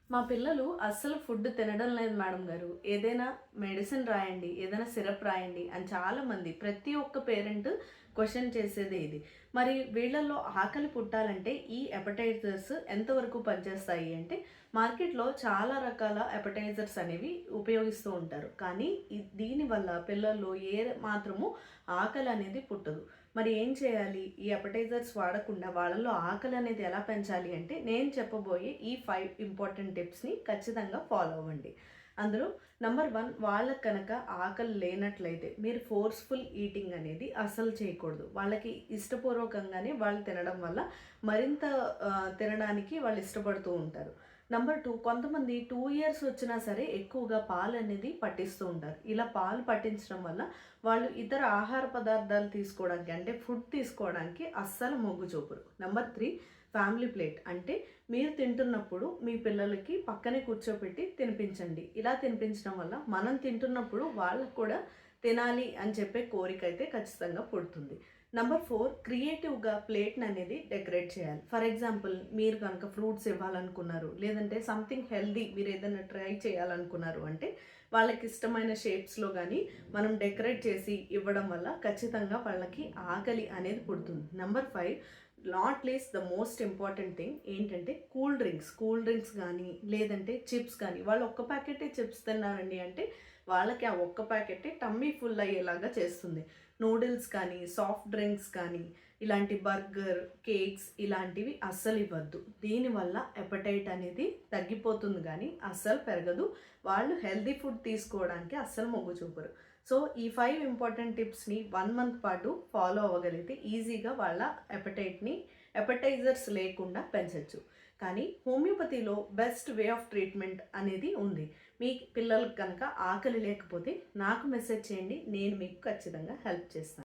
మా పిల్లలు అస్సలు ఫుడ్ తినడం లేదు మేడం గారు. ఏదైనా మెడిసిన్ రాయండి, ఏదైనా సిరప్ రాయండి అని చాలామంది ప్రతి ఒక్క పేరెంట్ క్వెషన్ చేసేదే ఇది. మరి వీళ్ళల్లో ఆకలి పుట్టాలంటే ఈ అపెటైజర్స్ ఎంతవరకు పనిచేస్తాయి అంటే, మార్కెట్‌లో చాలా రకాల అపెటైజర్స్ అనేవి ఉపయోగిస్తూ ఉంటారు. కానీ దీనివల్ల పిల్లల్లో ఏ మాత్రము ఆకలి అనేది పుట్టదు. మరి ఏం చేయాలి? ఈ అపెటైజర్స్ వాడకుండా వాళ్ళలో ఆకలి అనేది ఎలా పెంచాలి అంటే, నేను చెప్పబోయే ఈ 5 ఇంపార్టెంట్ టిప్స్‌ని ఖచ్చితంగా ఫాలో అవ్వండి. అందులో నంబర్ 1, వాళ్ళకి కనుక ఆకలి లేనట్లయితే మీరు ఫోర్స్‌ఫుల్ ఈటింగ్ అనేది అస్సలు చేయకూడదు. వాళ్ళకి ఇష్టపూర్వకంగానే వాళ్ళు తినడం వల్ల మరింత తినడానికి వాళ్ళు ఇష్టపడుతూ ఉంటారు. నంబర్ 2, కొంతమంది 2 ఇయర్స్ వచ్చినా సరే ఎక్కువగా పాలనేది పట్టిస్తూ ఉంటారు. ఇలా పాలు పట్టించడం వల్ల వాళ్ళు ఇతర ఆహార పదార్థాలు తీసుకోవడానికి అంటే ఫుడ్ తీసుకోవడానికి అస్సలు మొగ్గు చూపరు. నంబర్ 3, ఫ్యామిలీ ప్లేట్ అంటే మీరు తింటున్నప్పుడు మీ పిల్లలకి పక్కనే కూర్చోపెట్టి తినిపించండి. ఇలా తినిపించడం వల్ల మనం తింటున్నప్పుడు వాళ్ళకు కూడా తినాలి అని చెప్పే కోరిక అయితే ఖచ్చితంగా పుడుతుంది. నంబర్ 4, క్రియేటివ్‌గా ప్లేట్‌ని అనేది డెకరేట్ చేయాలి. ఫర్ ఎగ్జాంపుల్ మీరు కనుక ఫ్రూట్స్ ఇవ్వాలనుకున్నారు, లేదంటే సంథింగ్ హెల్తీ మీరు ఏదైనా ట్రై చేయాలనుకున్నారు అంటే వాళ్ళకి ఇష్టమైన షేప్స్‌లో గానీ మనం డెకరేట్ చేసి ఇవ్వడం వల్ల ఖచ్చితంగా వాళ్ళకి ఆకలి అనేది పుడుతుంది. Number 5, not least the most important thing ఏంటంటే కూల్ డ్రింక్స్ కానీ లేదంటే చిప్స్ కానీ వాళ్ళు ఒక్క ప్యాకెటే చిప్స్ తిన్నారండి అంటే వాళ్ళకి ఆ ఒక్క ప్యాకెటే టమ్మీ ఫుల్ అయ్యేలాగా చేస్తుంది. నూడిల్స్ కానీ సాఫ్ట్ డ్రింక్స్ కానీ ఇలాంటి బర్గర్ కేక్స్ ఇలాంటివి అస్సలు ఇవ్వద్దు. దీనివల్ల ఎపటైట్ అనేది తగ్గిపోతుంది కానీ అస్సలు పెరగదు. వాళ్ళు హెల్తీ ఫుడ్ తీసుకోవడానికి అస్సలు మొగ్గు చూపరు. సో ఈ 5 ఇంపార్టెంట్ టిప్స్ని 1 మంత్ పాటు ఫాలో అవ్వగలిగితే ఈజీగా వాళ్ళ ఎపటైజర్స్ లేకుండా పెంచొచ్చు. కానీ హోమియోపతిలో బెస్ట్ వే ఆఫ్ ట్రీట్మెంట్ అనేది ఉంది. మీ పిల్లలకు కనుక ఆకలి లేకపోతే నాకు మెసేజ్ చేయండి. నేను మీకు ఖచ్చితంగా హెల్ప్ చేస్తాను.